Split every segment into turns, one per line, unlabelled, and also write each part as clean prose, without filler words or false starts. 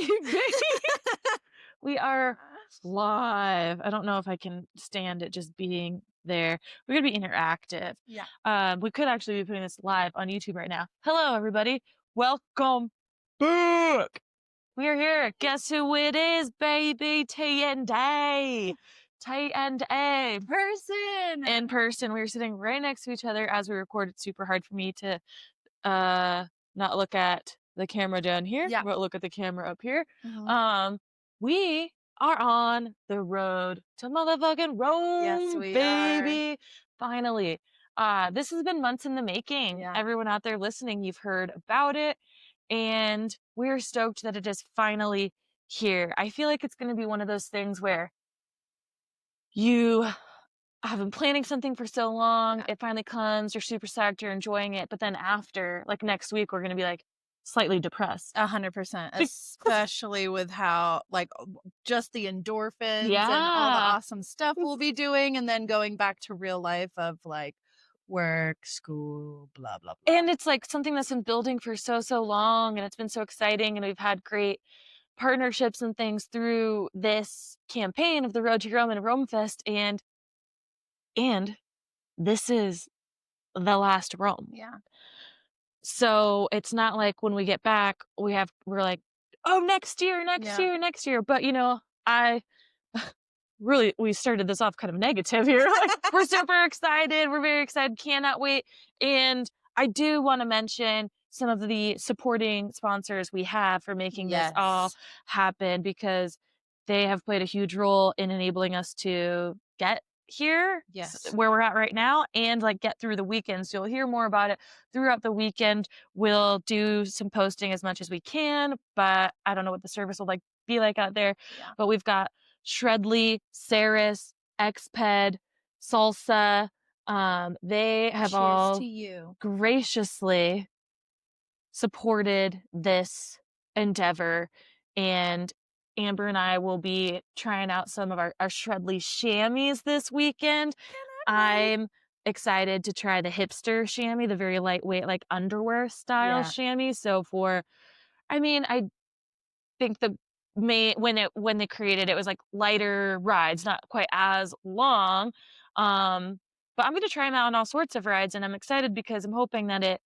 baby. We are live. I don't know if I can stand it just being there. We're going to be interactive.
Yeah.
We could actually be putting this live on YouTube right now. Hello, everybody. Welcome back. We are here. Guess who it is, baby? T and A. T and A. In person. We were sitting right next to each other as we recorded. It's super hard for me to not look at the camera down here,
Yeah.
but look at the camera up here.
Mhm.
We are on the road to motherfucking Rome,
Yes, we
baby. Finally. This has been months in the making.
Yeah.
Everyone out there listening, you've heard about it. And we're stoked that it is finally here. I feel like it's going to be one of those things where you have been planning something for so long,
Yeah.
it finally comes, you're super psyched, you're enjoying it, but then after, like next week, we're gonna be like slightly depressed.
100%, especially with how, like, just the endorphins and all the
Yeah.
awesome stuff we'll be doing, and then going back to real life of, like, work, school, blah, blah, blah.
And it's like something that's been building for so long, and it's been so exciting, and we've had great partnerships and things through this campaign of the Road to Rome and Rome Fest, and this is the last Rome.
Yeah.
So it's not like when we get back, we're like, oh, next year. But we started this off kind of negative here. Like, we're super excited. We're very excited. Cannot wait. And I do want to mention some of the supporting sponsors we have for making this all happen, because they have played a huge role in enabling us to get here, where we're at right now, and like get through the weekend. So you'll hear more about it throughout the weekend. We'll do some posting as much as we can, but I don't know what the service will be like out there.
Yeah.
But we've got Shredly, Saris, Exped, Salsa. They have all
to you.
graciously supported this endeavor, and Amber and I will be trying out some of our Shredly chamois this weekend. I'm excited to try the hipster chamois, the very lightweight, like underwear style chamois. So I think when they created it was like lighter rides, not quite as long. But I'm going to try them out on all sorts of rides, and I'm excited because I'm hoping that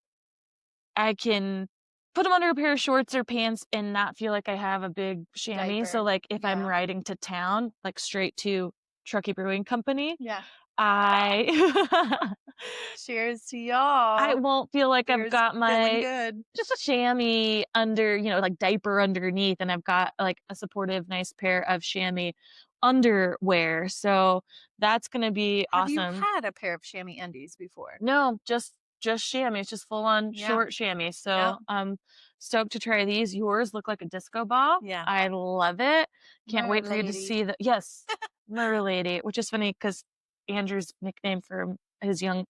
I can put them under a pair of shorts or pants and not feel like I have a big chamois.
Diaper.
So like if I'm riding to town, like straight to Truckee Brewing Company,
Yeah.
I
Cheers to y'all.
won't feel like I've got my
good.
chamois under, like diaper underneath, and I've got like a supportive, nice pair of chamois underwear. So that's gonna be awesome.
Have you had a pair of chamois undies before?
No, just chamois, just full on short chamois. So I'm stoked to try these. Yours look like a disco ball.
Yeah.
I love it. Can't wait for you to see the Murder Lady, which is funny because Andrew's nickname for his young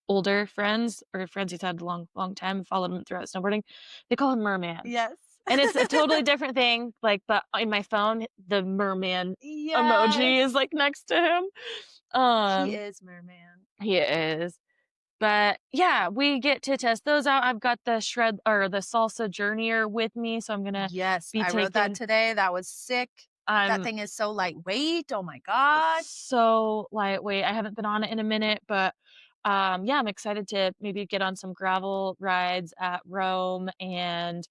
older friends, or friends he's had a long time, followed him throughout snowboarding, they call him Merman.
Yes.
And it's a totally different thing. Like, but in my phone, the merman emoji is like next to him.
He is Merman.
He is. But yeah, we get to test those out. I've got the the salsa journeyer with me, so I'm gonna
I wrote that today. That was sick. That thing is so lightweight. Oh my god,
so lightweight. I haven't been on it in a minute, but I'm excited to maybe get on some gravel rides at Rome and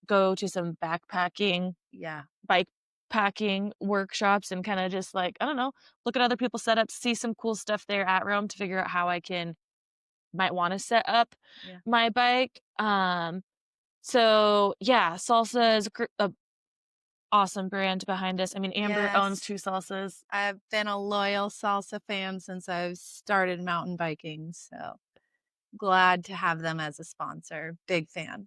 go to some backpacking, bike packing workshops, and kind of just like, I don't know, look at other people's setups, see some cool stuff there at Rome to figure out how I might want to set up my bike. So yeah, Salsa is a awesome brand behind us. I mean, Amber owns 2 Salsas.
I've been a loyal Salsa fan since I've started mountain biking, so glad to have them as a sponsor. Big fan.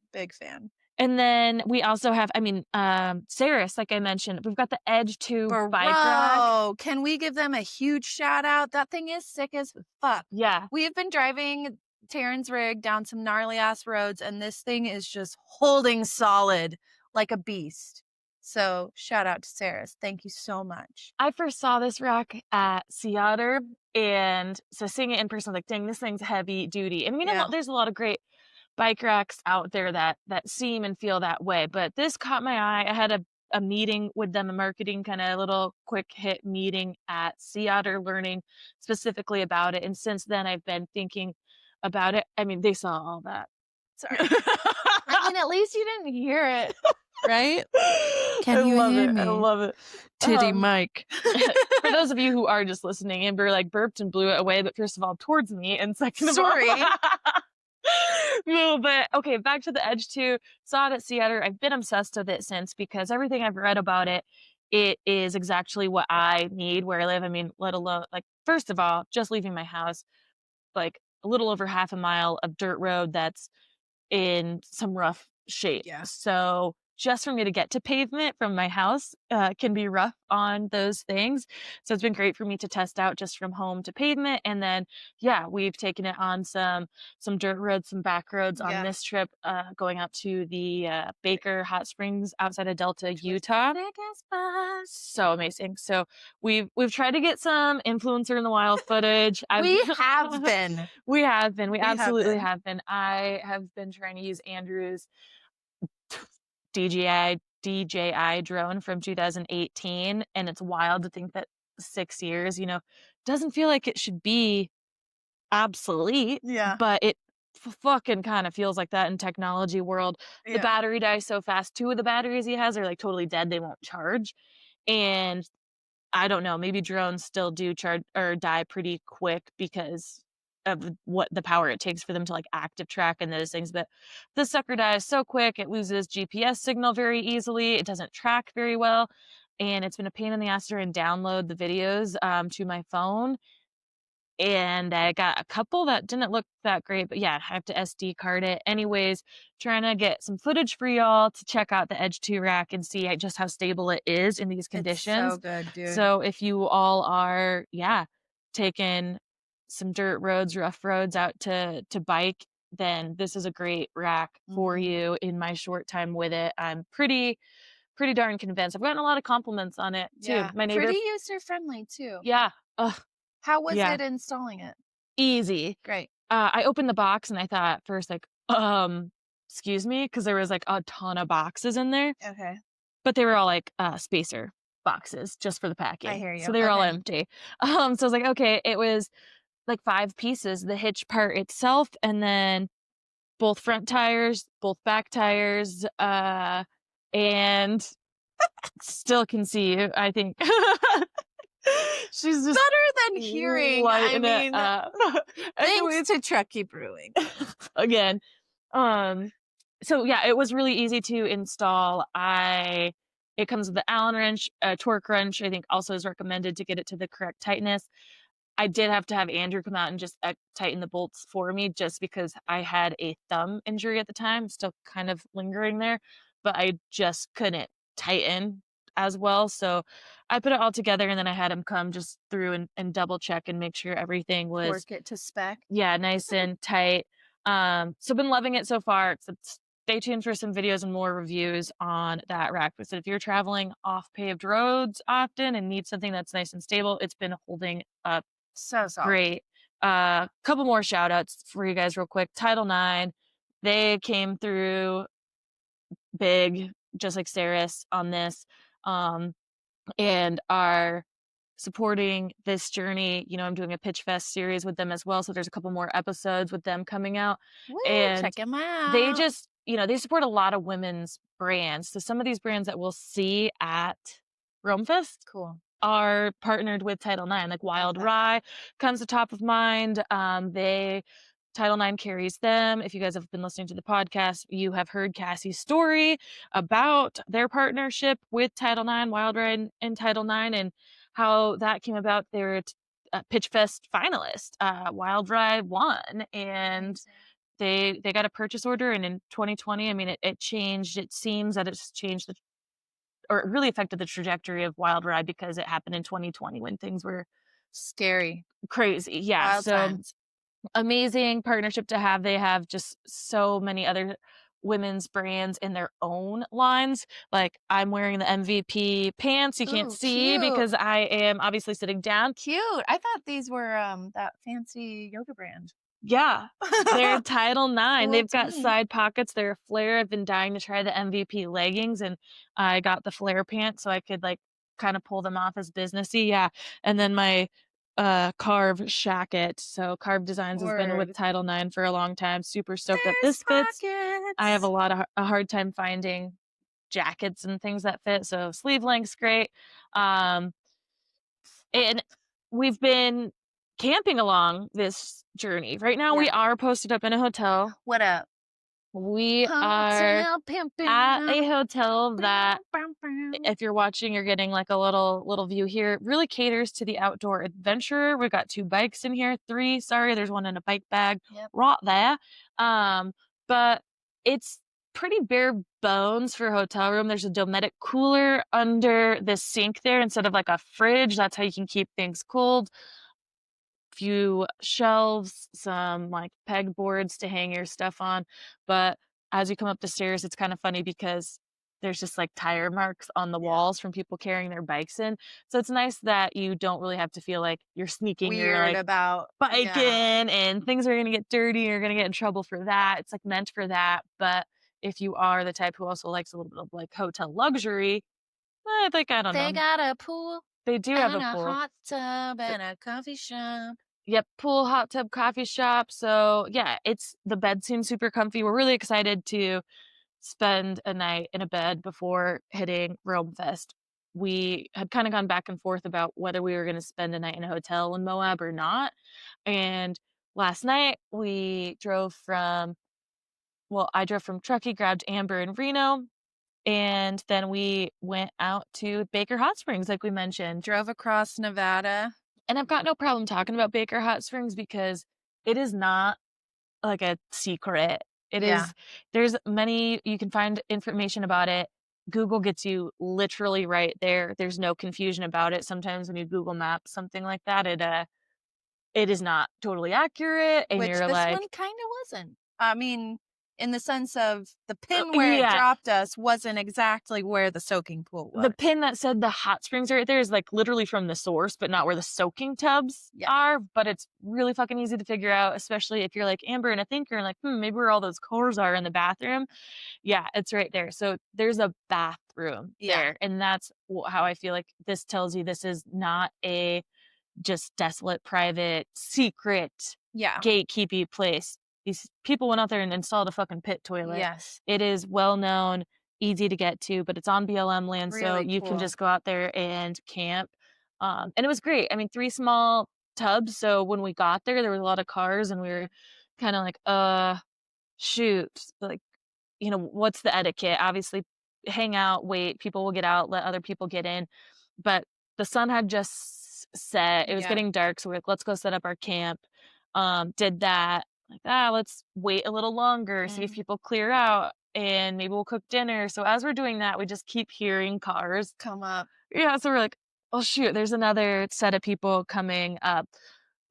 And then we also have, Saris, like I mentioned, we've got the Edge 2 bike rack.
Can we give them a huge shout out? That thing is sick as fuck.
Yeah.
We've been driving Taryn's rig down some gnarly ass roads, and this thing is just holding solid like a beast. So shout out to Saris. Thank you so much.
I first saw this rack at Sea Otter, and so seeing it in person, I was like, dang, this thing's heavy duty. And there's a lot of great bike racks out there that seem and feel that way. But this caught my eye. I had a meeting with them, a marketing kind of little quick hit meeting at Sea Otter, learning specifically about it. And since then, I've been thinking about it. I mean, they saw all that.
Sorry. I mean, at least you didn't hear it, right?
I
Can you
love
hear
it.
me?
I love it.
Titty Mike.
For those of you who are just listening, Amber like burped and blew it away, but first of all, towards me, and second of all,
Sorry.
no, but okay, back to the Edge 2. Saw it at Sea Otter. I've been obsessed with it since because everything I've read about it, it is exactly what I need where I live. I mean, let alone like first of all, just leaving my house, like a little over half a mile of dirt road that's in some rough shape.
Yeah.
So just for me to get to pavement from my house can be rough on those things. So it's been great for me to test out just from home to pavement. And then, yeah, we've taken it on some dirt roads, some back roads on this trip, going out to the Baker Hot Springs outside of Delta, Utah. So amazing. So we've tried to get some influencer in the wild footage.
We have been.
We absolutely have been. I have been trying to use Andrew's DJI drone from 2018, and it's wild to think that 6 years, doesn't feel like it should be obsolete.
Yeah.
But it fucking kind of feels like that in technology world.
Yeah.
The battery dies so fast. 2 of the batteries he has are like totally dead. They won't charge. And I don't know, maybe drones still do charge or die pretty quick because of what the power it takes for them to like active track and those things. But the sucker dies so quick, it loses GPS signal very easily. It doesn't track very well. And it's been a pain in the ass to try and download the videos to my phone. And I got a couple that didn't look that great, but yeah, I have to SD card it. Anyways, trying to get some footage for y'all to check out the Edge 2 rack and see just how stable it is in these conditions.
It's so good, dude.
So if you all are, taking some dirt roads, rough roads out to bike, then this is a great rack for you. In my short time with it, I'm pretty darn convinced. I've gotten a lot of compliments on it too.
Yeah.
My neighbor,
Pretty user friendly too.
yeah.
How was
Yeah.
it installing it?
Easy.
Great.
I opened the box and I thought first like, excuse me, because there was like a ton of boxes in there,
Okay.
but they were all like spacer boxes just for the packing.
I hear you.
So they were all
Okay.
empty. So I was like, okay, it was like 5 pieces, the hitch part itself, and then both front tires, both back tires, and still can see you, I think. She's just
Better than hearing. I
lighting it
mean,
up.
thanks to Truckee Brewing.
Again. So yeah, it was really easy to install. It comes with the Allen wrench, a torque wrench, I think also is recommended to get it to the correct tightness. I did have to have Andrew come out and just tighten the bolts for me just because I had a thumb injury at the time, still kind of lingering there, but I just couldn't tighten as well. So I put it all together and then I had him come just through and double check and make sure everything was
Work it to spec.
yeah, nice and tight. So been loving it so far. Stay tuned for some videos and more reviews on that rack. But if you're traveling off paved roads often and need something that's nice and stable, it's been holding up
So solid.
great. Couple more shout outs for you guys real quick. Title IX, they came through big, just like Saris on this, and are supporting this journey. I'm doing a Pitch Fest series with them as well. So there's a couple more episodes with them coming out.
Woo,
And
check them out.
they just, they support a lot of women's brands. So some of these brands that we'll see at Romefest
cool.
are partnered with Title IX, like Wild Rye comes to top of mind. Title IX carries them. If you guys have been listening to the podcast, you have heard Cassie's story about their partnership with Title IX, Wild Rye and Title IX, and how that came about. They're a Pitch Fest finalist. Wild Rye won, and they got a purchase order. And in 2020, I mean, it changed. It seems that it's changed or it really affected the trajectory of Wild Ride because it happened in 2020 when things were
scary,
crazy. Yeah.
Wild
so
times.
Amazing partnership to have. They have just so many other women's brands in their own lines. Like I'm wearing the MVP pants. You can't see
cute.
because I am obviously sitting down.
Cute. I thought these were that fancy yoga brand.
Yeah, they're Title IX.
Cool
They've
to
got
me.
side pockets. They're a flare. I've been dying to try the MVP leggings, and I got the flare pants so I could, like, kinda pull them off as businessy, yeah, and then my, Carve shacket. So Carve Designs has been with
Word.
Title IX for a long time. Super stoked that
There's
this fits. I have
pockets.
a hard time finding jackets and things that fit, so sleeve length's great. Um, and we've been camping along this journey. Right now, we
Yeah.
are posted up in a hotel.
What up?
We are
Hotel
at a
pimpin'.
hotel that,
Bow, bow, bow.
if you're watching, you're getting like a little view here. It really caters to the outdoor adventurer. We've got 2 bikes in here, 3, sorry, there's 1 in a bike bag,
Yep.
right there. But it's pretty bare bones for a hotel room. There's a Dometic cooler under the sink there instead of like a fridge. That's how you can keep things cold. Few shelves, some like pegboards to hang your stuff on. But as you come up the stairs, it's kind of funny because there's just like tire marks on the
Yeah.
walls from people carrying their bikes in. So it's nice that you don't really have to feel like you're sneaking your
Weird
like
about
bike
yeah.
in and things are gonna get dirty, you're gonna get in trouble for that. It's like meant for that. But if you are the type who also likes a little bit of like hotel luxury, I don't
They
know.
got a pool
They do have
and
a
a
pool.
hot tub and a coffee shop.
Yep, pool, hot tub, coffee shop. So yeah, the bed seems super comfy. We're really excited to spend a night in a bed before hitting Rome Fest. We had kind of gone back and forth about whether we were going to spend a night in a hotel in Moab or not. And last night I drove from Truckee, grabbed Amber and Reno, and then we went out to Baker Hot Springs, like we mentioned.
Drove across Nevada.
And I've got no problem talking about Baker Hot Springs because it is not like a secret. It
Yeah.
is there's many you can find information about it. Google gets you literally right there. There's no confusion about it. Sometimes when you Google Maps something like that, it is not totally accurate and
Which
you're
this
like,
one kinda wasn't. I mean, in the sense of the pin where it
yeah,
dropped us wasn't exactly where the soaking pool
the
was.
pin that said the hot springs are right there is like literally from the source, but not where the soaking tubs
Yeah.
are. But it's really fucking easy to figure out, especially if you're like Amber and a thinker and like, maybe where all those cores are in the bathroom. Yeah, it's right there. So there's a bathroom
Yeah.
there. And that's how I feel like this tells you this is not a just desolate, private, secret,
Yeah.
gatekeepy place. These people went out there and installed a fucking pit toilet.
Yes.
It is well known, easy to get to, but it's on BLM land, so
Really
you can
cool.
just go out there and camp. And it was great. I mean, 3 small tubs, so when we got there, there was a lot of cars, and we were kind of like, shoot, like, what's the etiquette? Obviously, hang out, wait, people will get out, let other people get in. But the sun had just set. It was
Yeah.
getting dark, so we're like, let's go set up our camp. Did that. Like, let's wait a little longer, see if
Mm.
people clear out, and maybe we'll cook dinner. So as we're doing that, we just keep hearing cars.
Come up.
Yeah, so we're like, oh shoot, there's another set of people coming up.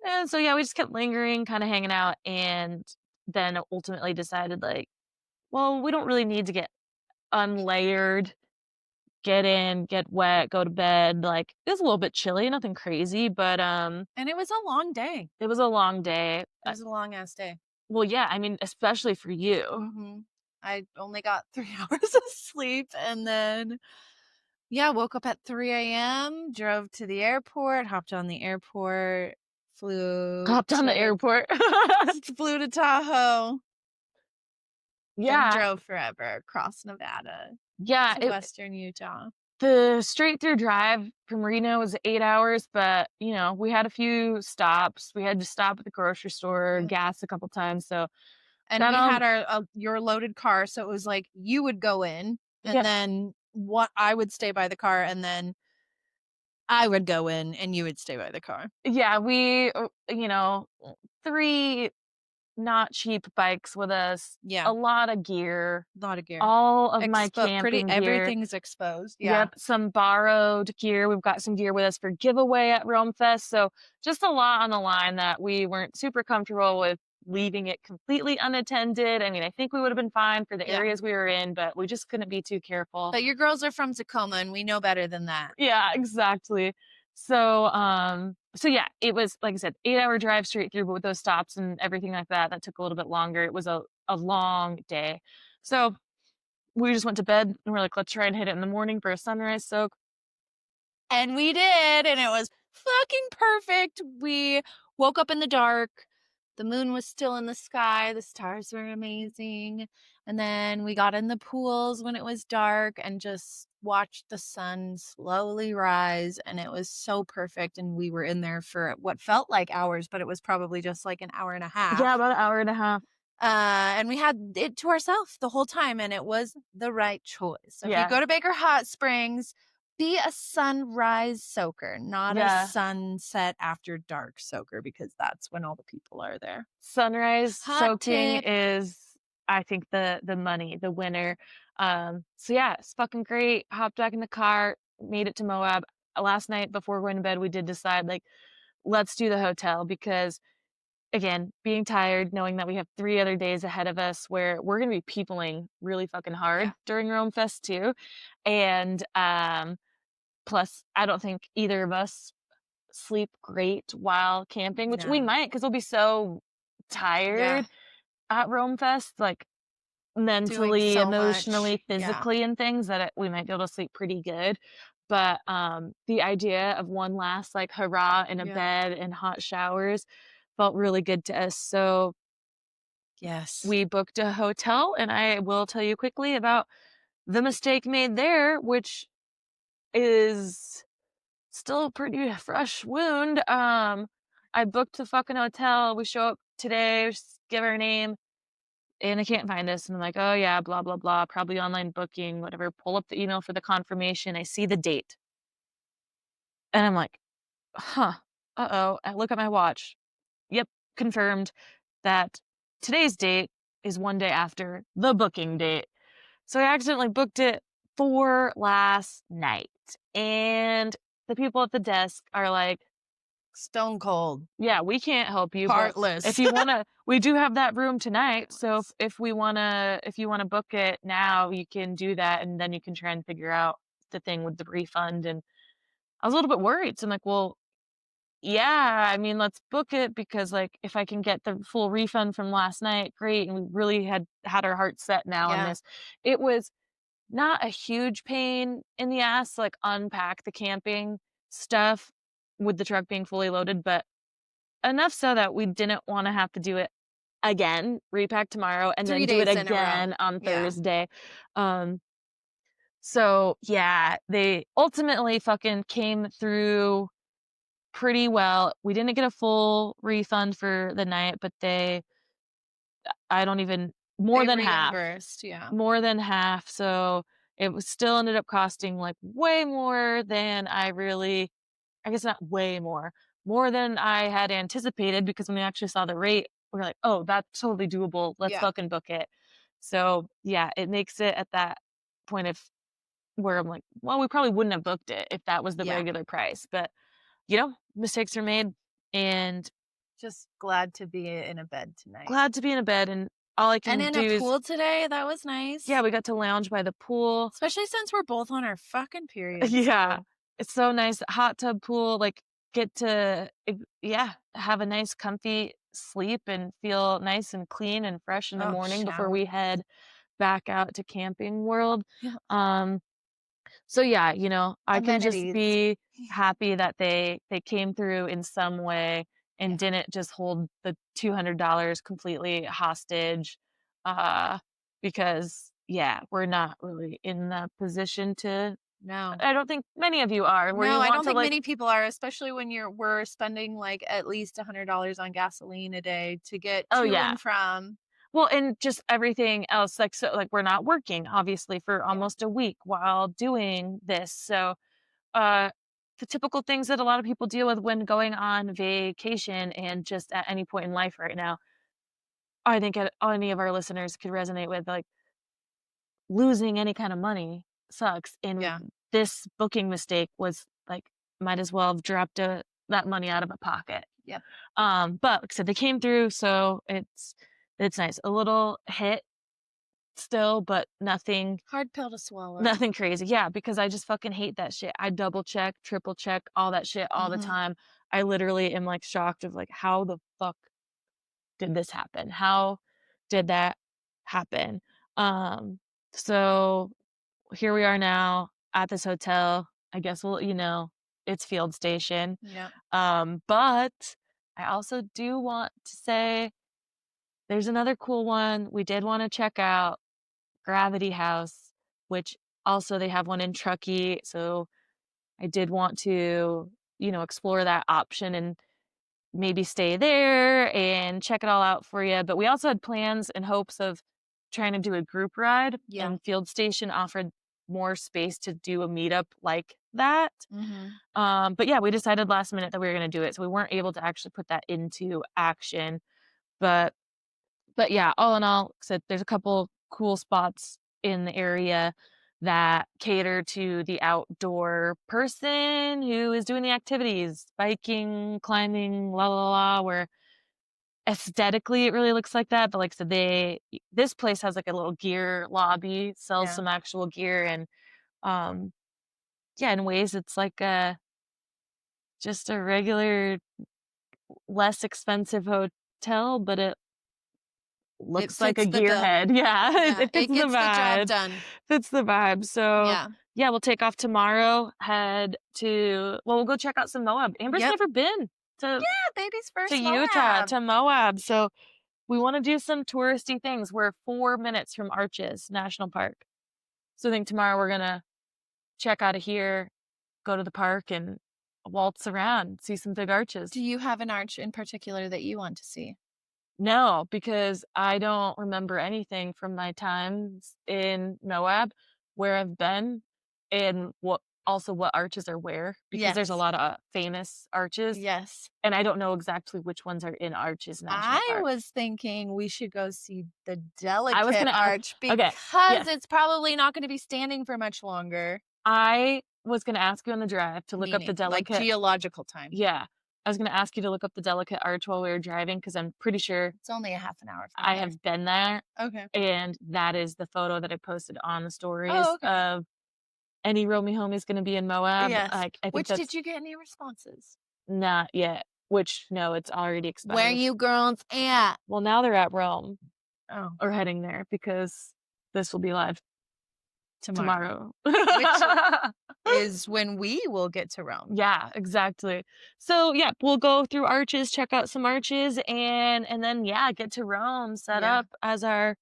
And so yeah, we just kept lingering, kind of hanging out, and then ultimately decided like, well, we don't really need to get unlayered, get in, get wet, go to bed. Like, it was a little bit chilly, nothing crazy, but,
And it was a long day.
it was a long day.
It was a long ass day.
Well, yeah, I mean, especially for you.
Mhm. I only got 3 hours of sleep and then, yeah, woke up at 3 a.m., drove to the airport, hopped on the airport, flew
Hopped on the
to
airport.
flew to Tahoe and
Yeah,
drove forever across Nevada
yeah,
to western Utah.
the straight through drive from Reno was 8 hours, but, we had a few stops. We had to stop at the grocery store,
Yeah.
gas a couple times, so
And
that
we
all
had your loaded car, so it was like you would go in and
yeah.
then what I would stay by the car and then I would go in and you would stay by the car.
Yeah, we, 3 not cheap bikes with us,
Yeah,
a lot of gear,
lot of gear.
all of my
Pretty
camping gear.
everything's exposed. Yeah.
Yep, some borrowed gear. We've got some gear with us for giveaway at Rome Fest. So just a lot on the line that we weren't super comfortable with leaving it completely unattended. I mean, I think we would have been fine for the
Yeah.
areas we were in, but we just couldn't be too careful.
But your girls are from Tacoma and we know better than that.
Yeah, exactly. So yeah, it was, like I said, 8-hour drive straight through, but with those stops and everything like that, that took a little bit longer. It was a long day. So we just went to bed and we're like, let's try and hit it in the morning for a sunrise soak.
And we did, and it was fucking perfect. We woke up in the dark. The moon was still in the sky. The stars were amazing. And then we got in the pools when it was dark and just watched the sun slowly rise. And it was so perfect. And we were in there for what felt like hours, but it was probably just like an hour and a
Yeah,
half.
about an hour and a half.
And we had it to ourselves the whole time, and it was the right choice. So if you
Yeah.
go to Baker Hot Springs, be a sunrise soaker, not a
Yeah.
sunset after dark soaker, because that's when all the people are there.
Sunrise
Hot
soaking
tip.
is, I think, the money, the winner. So yeah, it's fucking great. Hopped back in the car, made it to Moab. Last night before going to bed, we did decide, like, let's do the hotel because, again, being tired, knowing that we have 3 other days ahead of us where we're gonna be peopling really fucking
Yeah.
hard during Rome Fest too. And, plus, I don't think either of us sleep great while camping, which we
No.
might because 'cause we'll be so
Yeah.
tired at Rome Fest, like,
Doing
mentally,
so much.
emotionally,
Yeah.
physically, and things that we might be able to sleep pretty good. But, the idea of one last, like, hurrah in a
Yeah.
bed and hot showers felt really good to us. So
Yes.
we booked a hotel, and I will tell you quickly about the mistake made there, which is still a pretty fresh wound. I booked the fucking hotel. We show up today, give our name, and I can't find us. And I'm like, oh yeah, blah, blah, blah, probably online booking, whatever. Pull up the email for the confirmation. I see the date. And I'm like, huh, uh-oh. I look at my watch. Yep, confirmed that today's date is one day after the booking date. So I accidentally booked it for last night. And the people at the desk are like,
Stone cold.
yeah, we can't help you, but if
Heartless.
you wanna we do have that room tonight, so if you wanna book it now, you can do that, and then you can try and figure out the thing with the refund. And I was a little bit worried, so I'm like, "Well, yeah, I mean, let's book it because, like, if I can get the full refund from last night, great," and we really had our hearts set now on
Yeah.
this. It was not a huge pain in the ass to, like, unpack the camping stuff with the truck being fully loaded, but enough so that we didn't wanna have to do it again, repack tomorrow, and then
3
do it
days in a row.
again on
Yeah.
Thursday. Um, so yeah, they ultimately fucking came through pretty well. We didn't get a full refund for the night, but I don't even more
They
than half.
reimbursed. Yeah.
More than half, so it was still ended up costing, like, way more than I guess not way more than I had anticipated because when we actually saw the rate, we were like, "Oh, that's totally doable. Let's
Yeah.
fucking book it." So, yeah, it makes it at that point of where I'm like, "Well, we probably wouldn't have booked it if that was the
Yeah.
regular price." But, mistakes are made, and
Just glad to be in a bed tonight.
glad to be in a bed, and all I
And
can
in a
do is
pool today, that was
yeah,
nice.
we got to lounge by the pool.
Especially since we're both on our fucking periods,
Yeah.
so
It's so nice. Hot tub pool, like, get to yeah, have a nice comfy sleep and feel nice and clean and fresh in the
oh,
morning before
shower.
we head back out to Camping World.
Yeah.
Um, so yeah, I can just
Amenities.
be happy that they came through in some way
Yeah.
and didn't just hold the $200 completely hostage, uh, because, yeah, we're not really in the position to
No.
I don't think many of you are, where
No,
you
I
want
don't
to,
think
like
many people are, especially when we're spending, like, at least $100 on gasoline a day to get
oh,
to
yeah.
and from.
Well, and just everything else, like, so, like, we're not working, obviously, for
Yeah.
almost a week while doing this, so, uh, the typical things that a lot of people deal with when going on vacation and just at any point in life right now, I think any of our listeners could resonate with, like, losing any kind of money sucks, and
Yeah.
this booking mistake was, like, might as well have dropped, that money out of my pocket.
Yep.
But like I said, they came through, so it's nice. A little hit still, but nothing
Hard pill to swallow.
nothing crazy. Yeah, because I just fucking hate that shit. I double check, triple check, all that shit all the
Mhm.
time. I literally am, like, shocked of, like, how the fuck did this happen? How did that happen? Um, so here we are now at this hotel. I guess we'll, it's field station.
Yep.
But I also do want to say there's another cool one we did want to check out, Gravity House, which also they have one in Truckee. So I did want to, explore that option and maybe stay there and check it all out for you. But we also had plans and hopes of trying to do a group ride,
Yeah.
and Field Station offered more space to do a meetup like that.
Mhm.
But yeah, we decided last minute that we were going to do it, so we weren't able to actually put that into action. But yeah, all in all, so there's a couple cool spots in the area that cater to the outdoor person who is doing the activities, biking, climbing, la la la, where aesthetically it really looks like that. But like I said, this place has like a little gear lobby, sells
Yeah.
some actual gear, and um yeah, in ways it's like just a regular, less expensive hotel, but it
It
looks like a
fits the bill.
gearhead. Yeah,
Yeah,
it fits
it
the
gets the job
vibe.
done.
Fits the vibe. So,
Yeah.
yeah, we'll take off tomorrow, head to we'll go check out some Moab. Amber's
Yep.
never been to
Yeah, baby's first
Utah,
Moab.
to Moab, so we wanna do some touristy things. We're 4 minutes from Arches National Park. So I think tomorrow we're gonna check out of here, go to the park, and waltz around, see some big arches.
Do you have an arch in particular that you want to see?
No, because I don't remember anything from my times in Moab, where I've been, and what arches are where, because there's a
Yes.
lot of famous arches,
Yes.
and I don't know exactly which ones are in Arches National
I
Park.
was thinking we should go see the
I was
delicate
gonna ask
arch
Okay,
because
yes.
it's probably not gonna be standing for much longer.
I was gonna ask you on the drive to look up the
Meaning, like,
delicate
geological time.
Yeah. I was gonna ask you to look up the delicate arch while we were driving, because 'cause I'm pretty sure
It's only a half an hour from
I
here.
have been there,
Okay.
and that is the photo that I posted on the
Oh,
stories
okay.
of any Romy homie's gonna be in Moab.
Yes.
Like, I think
Which did
that's
you get any responses?
not yet, which no, it's already
Where
expired.
you girls at?
Well, now they're at Rome
Oh,
or heading there because this will be live
tomorrow.
tomorrow.
Which is when we will get to Rome.
Yeah, exactly. So, yeah, we'll go through Arches, check out some arches, and then, yeah, get to Rome, set
Yeah.
up as our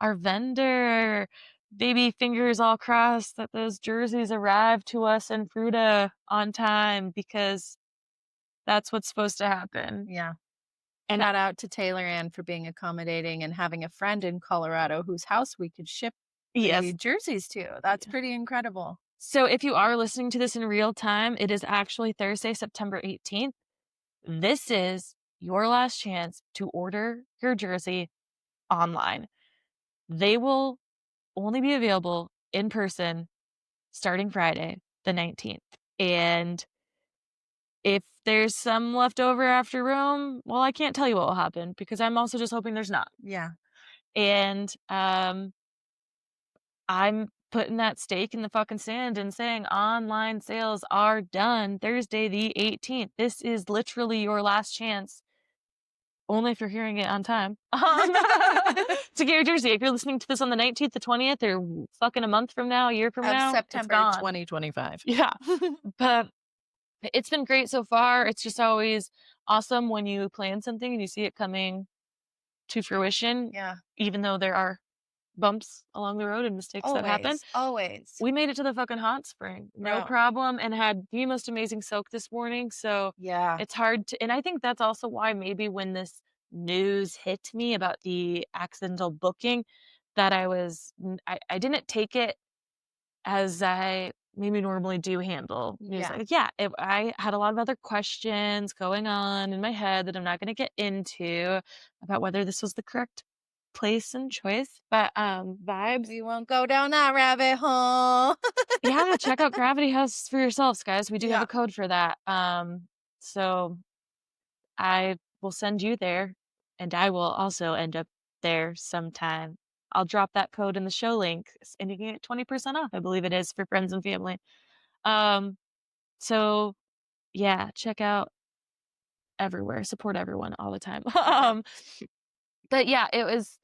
vendor. Baby fingers all crossed that those jerseys arrive to us in Fruita on time, because that's what's supposed to happen.
Yeah.
And
Shout out to Taylor Ann for being accommodating and having a friend in Colorado whose house we could ship the
yes.
jerseys to. That's pretty incredible.
So if you are listening to this in real time, it is actually Thursday, September 18th. This is your last chance to order your jersey online. They will only be available in person starting Friday, the 19th. And if there's some left over after Rome, well, I can't tell you what will happen, because I'm also just hoping there's not.
Yeah.
And I'm putting that stake in the fucking sand and saying online sales are done Thursday the 18th. This is literally your last chance, only if you're hearing it on time, to get your jersey. If you're listening to this on the 19th, the 20th, or fucking a month from now, a year from
Of
now, it's
September
gone.
2025.
Yeah. But it's been great so far. It's just always awesome when you plan something and you see it coming to fruition,
Yeah.
even though there are bumps along the road and mistakes that happen.
Always.
We made it to the fucking hot spring, no
Yeah.
problem, and had the most amazing soak this morning. So
Yeah.
it's hard to, and I think that's also why maybe when this news hit me about the accidental booking, that I didn't take it as I maybe normally do handle news.
Yeah.
Like, yeah, I had a lot of other questions going on in my head that I'm not going to get into about whether this was the correct place and choice. But vibes.
We won't go down that rabbit hole.
Yeah, check out Gravity House for yourselves, guys. We do have
Yeah.
a code for that. So I will send you there, and I will also end up there sometime I'll drop that code in the show link, and you can get 20% off, I believe it is, for friends and family. Um, so yeah, check out everywhere, support everyone all the time.
Yeah.
But yeah, it was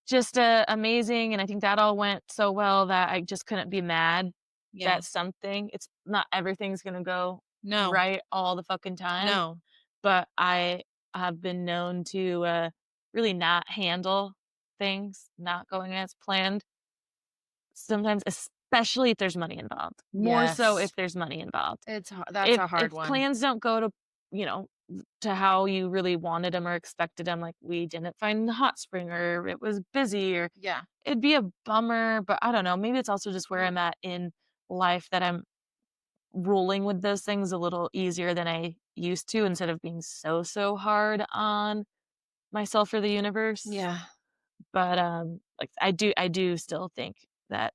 just, amazing, and I think that all went so well that I just couldn't be mad
Yeah.
that something it's not everything's gonna go
No.
right all the fucking time,
No.
but I have been known to, really not handle things not going as planned sometimes, especially if there's money involved, more so if
Yes.
there's money involved.
That's a hard
If
one.
plans don't go to, you know, to how you really wanted them or expected them, like we didn't find the hot spring or it was busy or
Yeah.
it'd be a bummer, but I don't know, maybe it's also just where I'm at in life that I'm ruling with those things a little easier than I used to instead of being so hard on myself or the universe.
Yeah.
But, like, I do still think that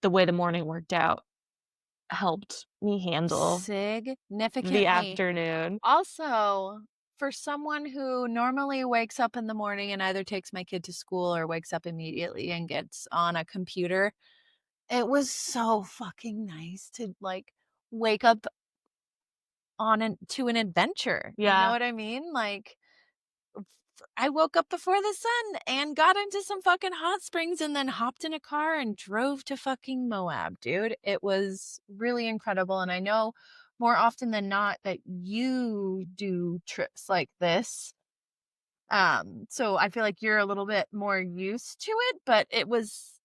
the way the morning worked out helped me handle the
Significantly.
afternoon.
Also, for someone who normally wakes up in the morning and either takes my kid to school or wakes up immediately and gets on a computer, it was so fucking nice to like wake up to an adventure. You know
Yeah.
what I mean? Like I woke up before the sun and got into some fucking hot springs and then hopped in a car and drove to fucking Moab, dude. It was really incredible. And I know more often than not that you do trips like this. So I feel like you're a little bit more used to it, but it was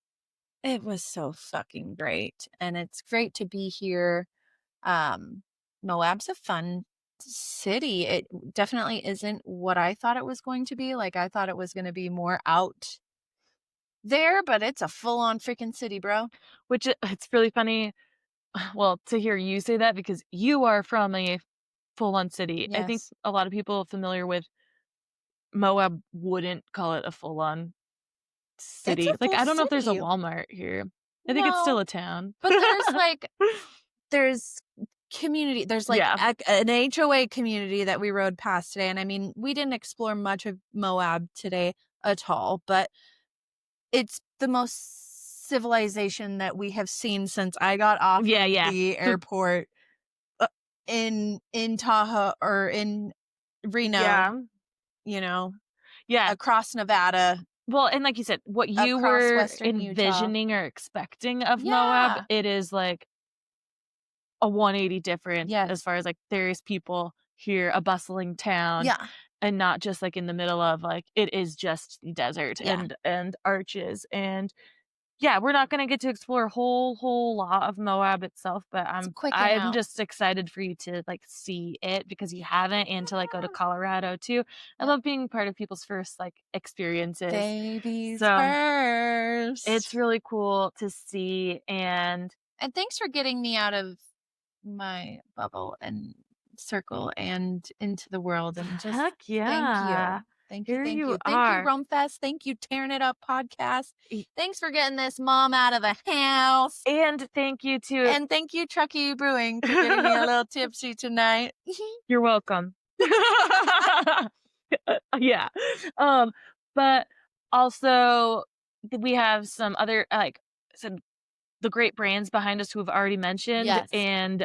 so fucking great. And it's great to be here. Um, Moab's a fun city. It definitely isn't what I thought it was going to be. Like I thought it was going to be more out there, but it's a full-on freaking city, bro.
Which it's really funny, well, to hear you say that because you are from a full-on city. I think
Yes.
a lot of people familiar with Moab wouldn't call it a full-on
It's
city.
a
Like,
full
I don't know if there's a
city.
Walmart here. I think it's still
No,
a town.
but there's community. There's like
Yeah.
an HOA community that we rode past today. And I mean, we didn't explore much of Moab today at all, but it's the most civilization that we have seen since I got off
Yeah,
of
yeah.
the airport uh, in Tahoe or in Reno,
Yeah.
you know,
Yeah.
across Nevada,
Well, and like you said, what you
across
were
western Utah.
envisioning or expecting of Moab,
Yeah.
it is like a 180 different as
Yes.
far as, like, there's people here, a bustling town,
Yeah.
and not just, like, in the middle of, like it is just the desert
Yeah.
and arches, and yeah, we're not gonna get to explore a whole lot of Moab itself, but
It's a
I'm
quick and
I'm
out.
just excited for you to, like, see it because you haven't and to, like, go to Colorado too. I
Yep.
love being part of people's first, like, experiences.
Babies
So, it's
first.
really cool to see, and
And thanks for getting me out of my bubble and circle and into the world and just
heck
thank
yeah.
you. Thank you.
Here
Thank
you
you. Thank you,
are.
Rumfest. Thank you, Tearing It Up podcast.
E
Thanks for getting this mom out of the house.
and thank you to
And thank you, Truckee Brewing, for getting me a little tipsy tonight.
You're welcome. Yeah. But also we have some other, like, some the great brands behind us who have already mentioned,
Yes.
and,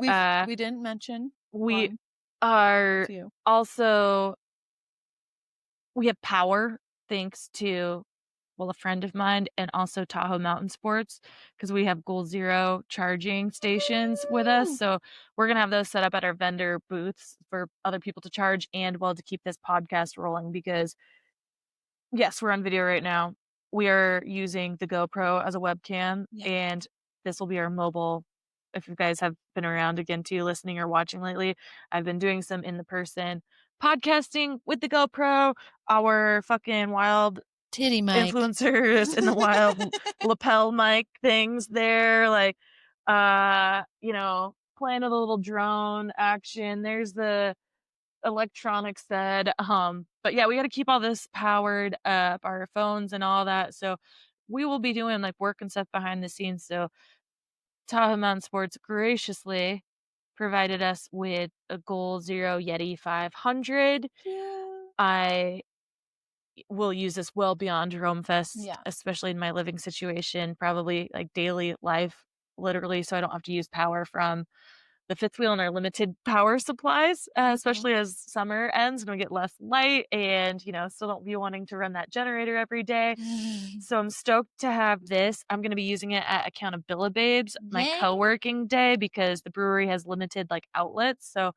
We didn't mention
we
one,
are
few.
also we have power thanks to, well, a friend of mine and also Tahoe Mountain Sports because we have Goal Zero charging stations with us,
Woo!
so we're gonna have those set up at our vendor booths for other people to charge and, well, to keep this podcast rolling because yes, we're on video right now. We are using the GoPro as a webcam,
Yeah.
and this will be our mobile. If you guys have been around again too, listening or watching lately, I've been doing some in the person podcasting with the GoPro, our fucking wild
Titty Mike.
influencers in the wild lapel mic things there, like, playing with a little drone action. There's the electronics said. But yeah, we got to keep all this powered up, our phones and all that. So we will be doing like work and stuff behind the scenes. So Tahoe Mountain Sports graciously provided us with a Goal Zero Yeti 500.
Yeah.
I will use this well beyond Rome Fest,
Yeah.
especially in my living situation, probably like daily life, literally, so I don't have to use power from the fifth wheel and our limited power supplies,
Mhm.
especially as summer ends and we get less light and, still don't be wanting to run that generator every day. So I'm stoked to have this. I'm gonna be using it at Accountabilibabes, my
Yay.
co-working day because the brewery has limited, like, outlets, so,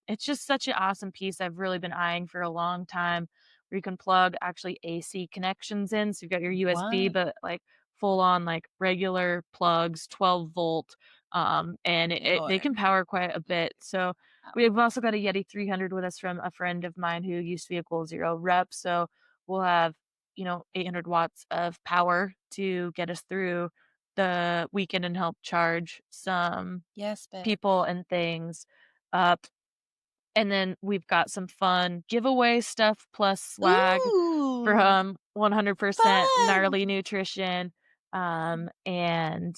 it's just such an awesome piece I've really been eyeing for a long time, where you can plug actually AC connections in, so you've got your USB,
What?
but, like, full on, like, regular plugs, 12 volt, and they can
Lord.
power quite a bit, so
Oh.
we've also got a Yeti 300 with us from a friend of mine who used to be a Goal Zero rep, so we'll have 800 watts of power to get us through the weekend and help charge some
Yes,
people
bitch.
and things up. And then we've got some fun giveaway stuff plus swag
Ooh,
from 100%
fun.
gnarly nutrition. And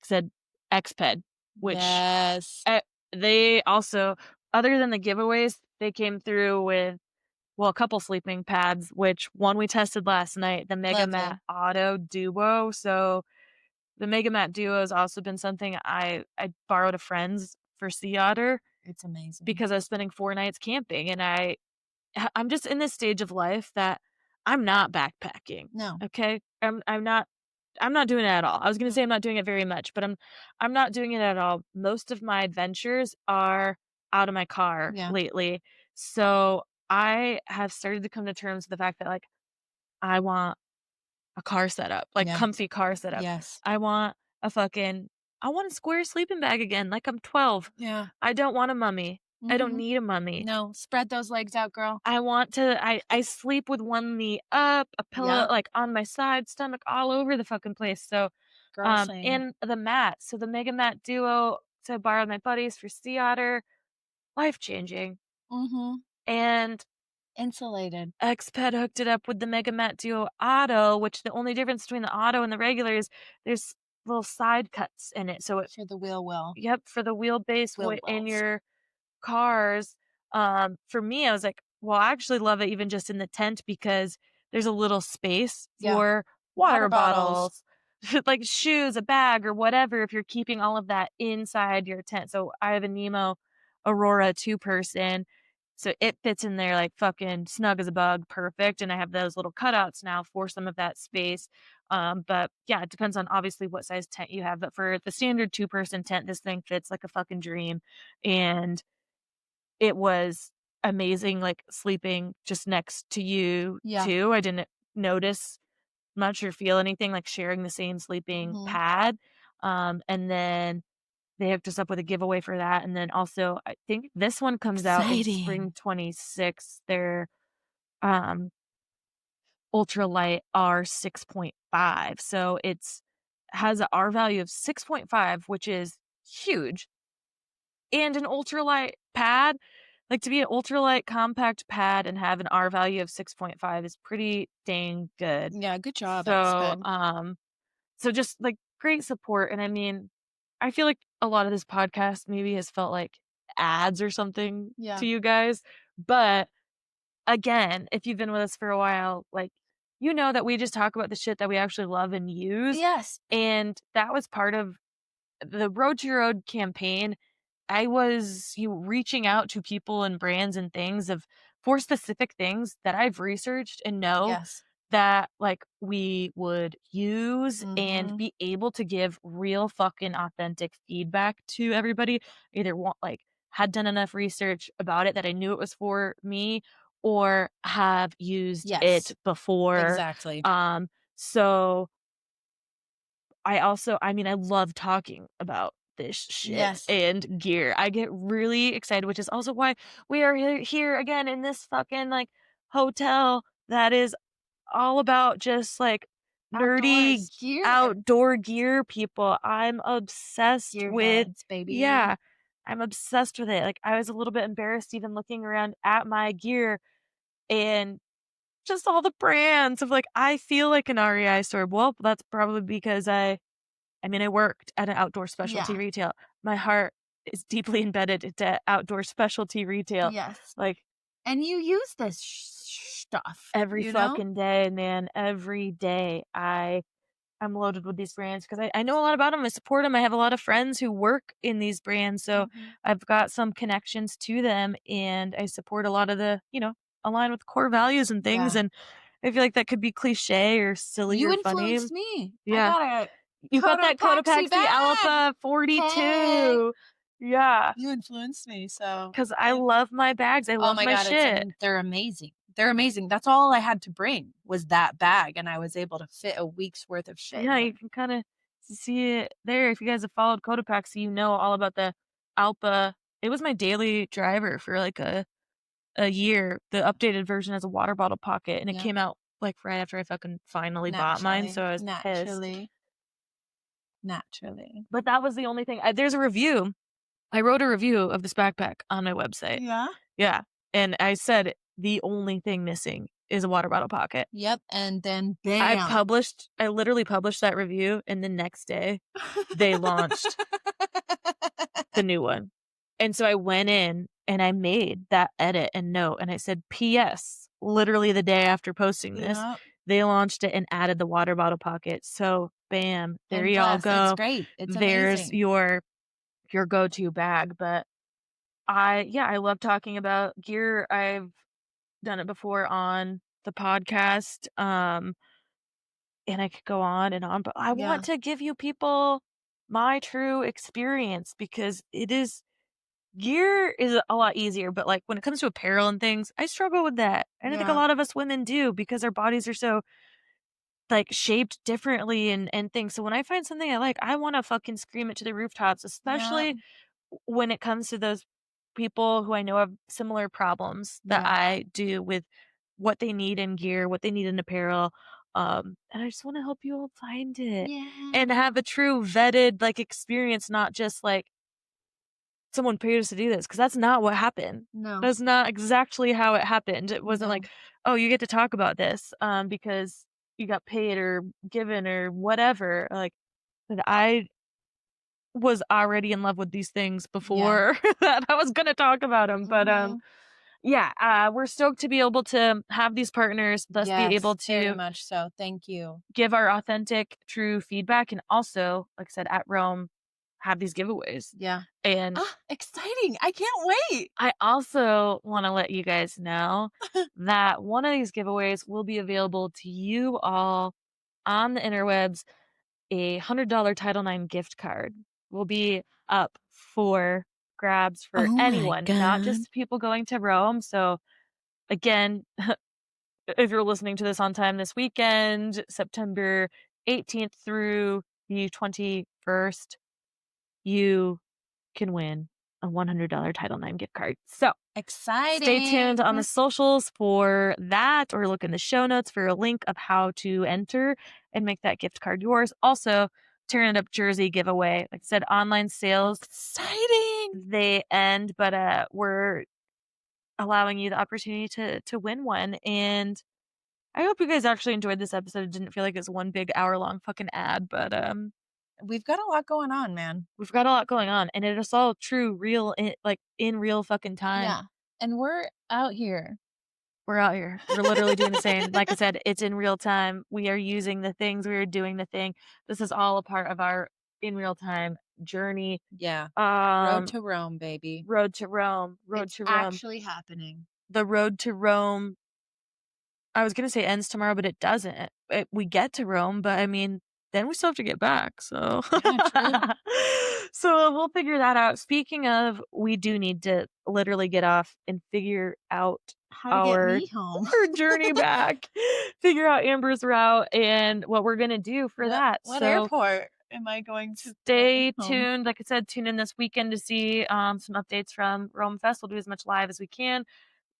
said Exped, which
Yes.
eh, they also, other than the giveaways, they came through with a couple sleeping pads, which one we tested last night, the MegaMat
Lovely.
Auto Duo. So the MegaMat Duo has also been something I borrowed a friend's for sea otter
It's amazing.
because I was spending 4 nights camping, and I'm just in this stage of life that I'm not backpacking,
No.
okay? I'm not doing it at all. I was gonna
No.
say I'm not doing it very much, but I'm not doing it at all. Most of my adventures are out of my car
Yeah.
lately. So, I have started to come to terms with the fact that, like, I want a car setup, like,
Yes.
comfy car setup.
Yes.
I want a fucking I want a square sleeping bag again, like I'm 12.
Yeah.
I don't want a mummy. I don't
Mhm.
need a mummy.
No, spread those legs out, girl.
I sleep with one knee up, a pillow,
Yeah.
like, on my side, stomach all over the fucking place, so,
Girl, same.
and the mat, so the MegaMat Duo, so I borrowed my buddies for sea otter, life-changing,
Mhm.
and
Insulated
Exped hooked it up with the MegaMat Duo Auto, which the only difference between the Auto and the regular is there's little side cuts in it, so it
for the wheel well.
yep, for the wheelbase
Wheel
in
wells.
your cars. For me, I was like, well, I actually love it even just in the tent because there's a little space
Yeah.
for
Water
water
bottles.
bottles, like shoes, a bag, or whatever, if you're keeping all of that inside your tent. So I have a Nemo Aurora 2-person. So it fits in there like fucking snug as a bug, perfect. And I have those little cutouts now for some of that space. But yeah, it depends on obviously what size tent you have. But for the standard 2-person tent, this thing fits like a fucking dream. And it was amazing, like, sleeping just next to you
Yeah.
too. I didn't notice much or feel anything, like, sharing the same sleeping
Mhm.
pad, and then they hooked us up with a giveaway for that, and then also, I think this one comes out in spring
Exciting.
'26, their, um, ultralight R 6.5, so has a R value of 6.5, which is huge, and an ultralight pad. Like, to be an ultralight compact pad and have an R value of 6.5 is pretty dang good.
Yeah, good job,
So,
Exped.
so just, like, great support, and I mean, I feel like a lot of this podcast maybe has felt like ads or something
Yeah.
to you guys, but, again, if you've been with us for a while, like, you know that we just talk about the shit that we actually love and use,
Yes.
and that was part of the Road to Your Road campaign. I was reaching out to people and brands and things of for specific things that I've researched and know
Yes.
that, like, we would use and
Mhm.
be able to give real fucking authentic feedback to everybody. Either want like, had done enough research about it that I knew it was for me or have used it
Yes.
before.
Exactly.
So I mean, I love talking about this shit
Yes.
and gear. I get really excited, which is also why we are here again in this fucking, like, hotel that is all about just, like, nerdy
Outdoors. Gear.
outdoor gear people. I'm obsessed with
Gearheads, baby.
yeah, I'm obsessed with it. Like, I was a little bit embarrassed even looking around at my gear and just all the brands of, like, I feel like an REI store. Well, that's probably because I mean, I worked at an outdoor specialty
Yeah.
retail. My heart is deeply embedded into outdoor specialty retail.
Yes.
Like,
And you use this stuff,
every
you know?
fucking day, man. Every day I'm loaded with these brands because I know a lot about them. I support them. I have a lot of friends who work in these brands, so
Mhm.
I've got some connections to them, and I support a lot of the, align with core values and things.
Yeah.
And I feel like that could be cliche or silly
You
or funny.
influenced me. I
Yeah,
got a
you got that
Cotopaxi
Cotopaxi
bag.
Alpha
Hey.
42. Yeah,
You influenced me, so
because I
I
love my bags. I
oh
love
my
my
god,
shit.
they're amazing. They're amazing. That's all I had to bring was that bag, and I was able to fit a week's worth of shit
Yeah,
in
you
there.
can kind of see it there. If you guys have followed Cotopaxi, you know all about the Alpha. It was my daily driver for like a year. The updated version has a water bottle pocket, and it
Yep.
came out like right after I fucking finally bought mine, so
Naturally,
I was pissed.
naturally, naturally.
But that was the only thing. There's a review. I wrote a review of this backpack on my website.
Yeah.
Yeah, and I said the only thing missing is a water bottle pocket.
Yep, and then bam.
I literally published that review, and the next day they launched the new one. And so I went in and I made that edit and note and I said, "P.S." Literally the day after posting this,
Yep,
they launched it and added the water bottle pocket. So bam, there
and
y'all
bless. It's
go.
great. It's
There's
amazing.
your go-to bag. But I love talking about gear. I've done it before on the podcast. And I could go on, but I want
Yeah,
to give you people my true experience because it is gear is a lot easier, but, like, when it comes to apparel and things, I struggle with that, and I think a
yeah,
lot of us women do because our bodies are so, like, shaped differently and things, so when I find something I like, I wanna fucking scream it to the rooftops,
yeah,
especially when it comes to those people who I know have similar problems that
yeah,
I do with what they need in gear, what they need in apparel, and I just wanna help you all find it and
yeah.
have a true vetted, like, experience, not just, like, someone paid us to do this because that's not what happened.
No,
That's not exactly how it happened. It wasn't like,
no.
"Oh, you get to talk about this, because you got paid or given or whatever." Like, that I was already in love with these things
Yeah.
before that I was gonna talk about them. But,
Mhm.
yeah, we're stoked to be able to have these partners, thus be
Yes,
able
very
to
much so. Thank you.
give our authentic, true feedback, and also, like I said, at Rome, have these giveaways.
Yeah.
And
Ah, exciting. I can't wait.
I also wanna let you guys know that one of these giveaways will be available to you all on the interwebs. A $100 Title IX gift card will be up for grabs for
Oh my
anyone, not
god.
just people going to Rome. So, again, if you're listening to this on time this weekend, September 18th through the 21st, you can win a $100 Title IX gift card. So stay tuned
Exciting.
on the socials for that, or look in the show notes for a link of how to enter and make that gift card yours. Also, Turn It Up Jersey giveaway. Like I said, online sales,
Exciting.
they end, but we're allowing you the opportunity to win one. And I hope you guys actually enjoyed this episode. It didn't feel like it's one big hour-long fucking ad, but
We've got a lot going on, man.
we've got a lot going on, and it is all true, real, like in real fucking time.
Yeah. And we're out here.
We're out here. We're literally doing the same. Like I said, it's in real time. We are using the things. We are doing the thing. This is all a part of our in real time journey.
Yeah. Road
Um,
to Rome, baby.
road to Rome. Road
It's
to Rome.
actually happening.
The road to Rome. I was gonna say ends tomorrow, but it doesn't. We get to Rome, but I mean, then we still have to get back. So,
Yeah, true.
so we'll figure that out. Speaking of, we do need to literally get off and figure out
How to get
our
me home.
our journey back, figure out Amber's route and what we're gonna do for that.
What
So
airport am I going to fly
stay
home?
tuned. Like I said, tune in this weekend to see some updates from Rome Fest. We'll do as much live as we can.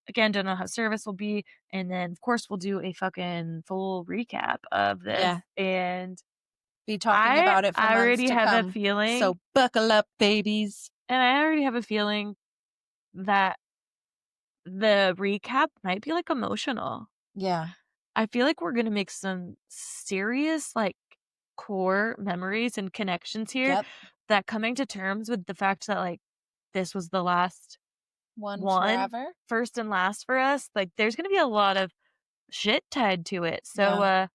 Again, don't know how service will be. And then, of course, we'll do a fucking full recap of this.
Yeah.
And
Be talking
I
about it for
I
months
already
to
have a
come.
feeling,
So buckle up, babies.
and I already have a feeling that the recap might be like emotional.
Yeah.
I feel like we're gonna make some serious, like, core memories and connections here
Yep.
that coming to terms with the fact that, like, this was the last
One
one
forever.
first and last for us. Like, there's gonna be a lot of shit tied to it. So,
Yeah.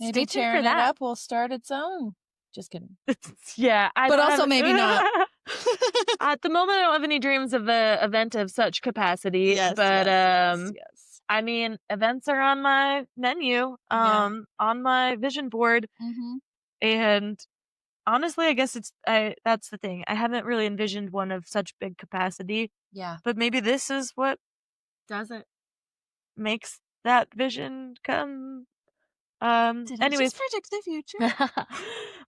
stay
Maybe
tuned for
tearing it
that.
up will start its own. Just kidding.
Yeah, I
But
don't
also
have
maybe not.
at the moment, I don't have any dreams of a event of such capacity,
Yes,
but,
yes, yes, yes.
I mean, events are on my menu,
Yeah.
on my vision board,
Mhm.
and honestly, I guess that's the thing. I haven't really envisioned one of such big capacity,
Yeah.
but maybe this is what
Does it?
makes that vision come.
Did I just
Anyways.
predict the future?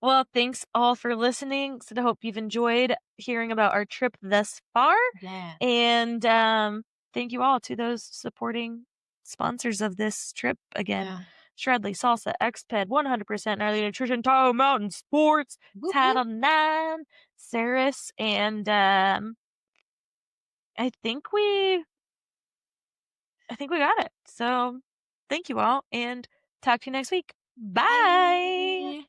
Well, thanks all for listening. So I hope you've enjoyed hearing about our trip thus far.
Yeah.
And thank you all to those supporting sponsors of this trip again.
Yeah.
Shredley, Salsa, Exped, 100% Gnarly Nutrition, Tahoe Mountain Sports,
Whoop whoop.
Title 9, Saris, and I think we got it. So thank you all and talk to you next week. Bye.
Bye.